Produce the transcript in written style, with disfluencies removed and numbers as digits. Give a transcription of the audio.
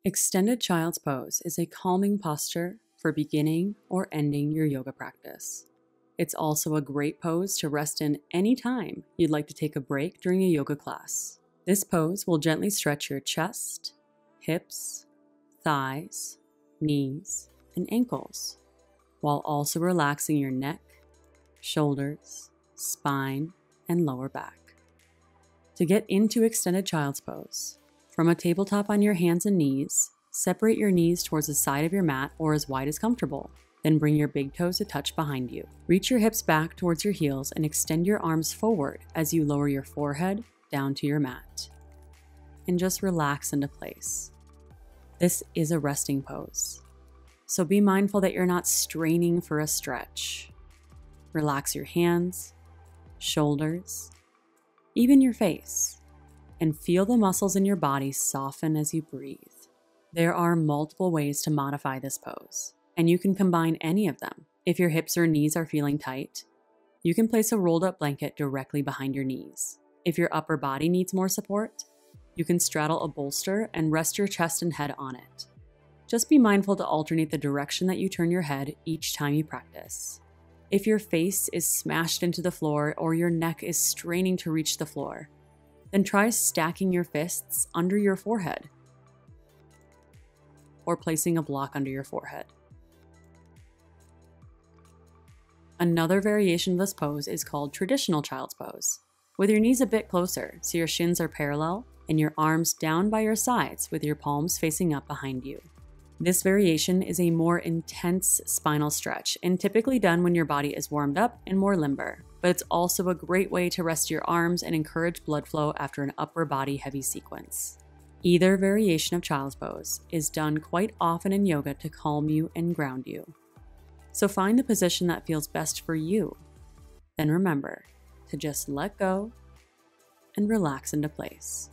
Extended Child's Pose is a calming posture for beginning or ending your yoga practice. It's also a great pose to rest in anytime you'd like to take a break during a yoga class. This pose will gently stretch your chest, hips, thighs, knees, and ankles, while also relaxing your neck, shoulders, spine, and lower back. To get into Extended Child's Pose, from a tabletop on your hands and knees, separate your knees towards the side of your mat or as wide as comfortable. Then bring your big toes a touch behind you. Reach your hips back towards your heels and extend your arms forward as you lower your forehead down to your mat. And just relax into place. This is a resting pose, so be mindful that you're not straining for a stretch. Relax your hands, shoulders, even your face, and feel the muscles in your body soften as you breathe. There are multiple ways to modify this pose, and you can combine any of them. If your hips or knees are feeling tight, you can place a rolled up blanket directly behind your knees. If your upper body needs more support, you can straddle a bolster and rest your chest and head on it. Just be mindful to alternate the direction that you turn your head each time you practice. If your face is smashed into the floor or your neck is straining to reach the floor, then try stacking your fists under your forehead or placing a block under your forehead. Another variation of this pose is called Traditional Child's Pose, with your knees a bit closer so your shins are parallel and your arms down by your sides with your palms facing up behind you. This variation is a more intense spinal stretch and typically done when your body is warmed up and more limber, but it's also a great way to rest your arms and encourage blood flow after an upper body heavy sequence. Either variation of Child's Pose is done quite often in yoga to calm you and ground you. So find the position that feels best for you. Then remember to just let go and relax into place.